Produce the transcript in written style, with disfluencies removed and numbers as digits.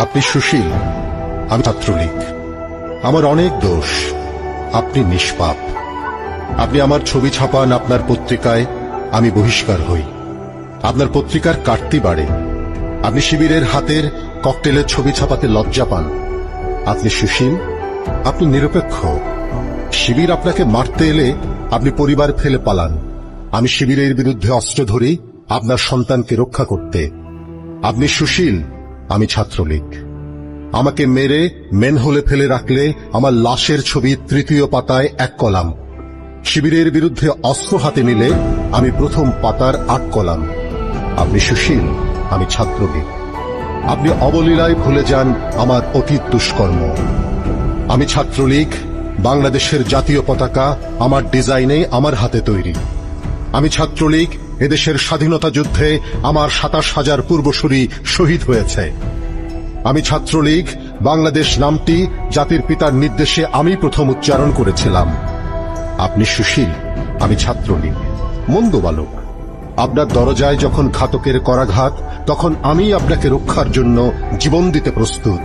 আপনি সুশীল, আমি ছাত্রলীগ। আমার অনেক দোষ, আপনি নিষ্পাপ। আপনি আমার ছবি ছাপান আপনার পত্রিকায়, আমি বহিষ্কার হই। আপনার পত্রিকার কাটতি বাড়ে। আপনি শিবিরের হাতের ককটেলের ছবি ছাপাতে লজ্জা পান। আপনি সুশীল, আপনি নিরপেক্ষ। শিবির আপনাকে মারতে এলে আপনি পরিবার ফেলে পালান। আমি শিবিরের বিরুদ্ধে অস্ত্র ধরি আপনার সন্তানকে রক্ষা করতে। আপনি সুশীল, আমি ছাত্রলীগ। আমাকে মেরে মেনহোলে ফেলে রাখলে আমার লাশের ছবি তৃতীয় পাতায় 1 কলাম। শিবিরের বিরুদ্ধে অস্ত্র হাতে নিলে আমি প্রথম পাতার 8 কলাম। আপনি সুশীল, আমি ছাত্রলীগ। আপনি অবলীলায় ভুলে যান আমার অতীত দুষ্কর্ম। আমি ছাত্রলীগ, বাংলাদেশের জাতীয় পতাকা আমার ডিজাইনে, আমার হাতে তৈরি। আমি ছাত্রলীগ, এদেশের স্বাধীনতা যুদ্ধে আমার 27,000 পূর্বসূরি শহীদ হয়েছে। আমি ছাত্রলীগ, বাংলাদেশ নামটি জাতির পিতার নির্দেশে আমি প্রথম উচ্চারণ করেছিলাম। আপনি সুশীল, আমি ছাত্রলীগ। মন্দ বালক, আপনার দরজায় যখন ঘাতকের করাঘাত, তখন আমি আপনাকে রক্ষার জন্য জীবন দিতে প্রস্তুত।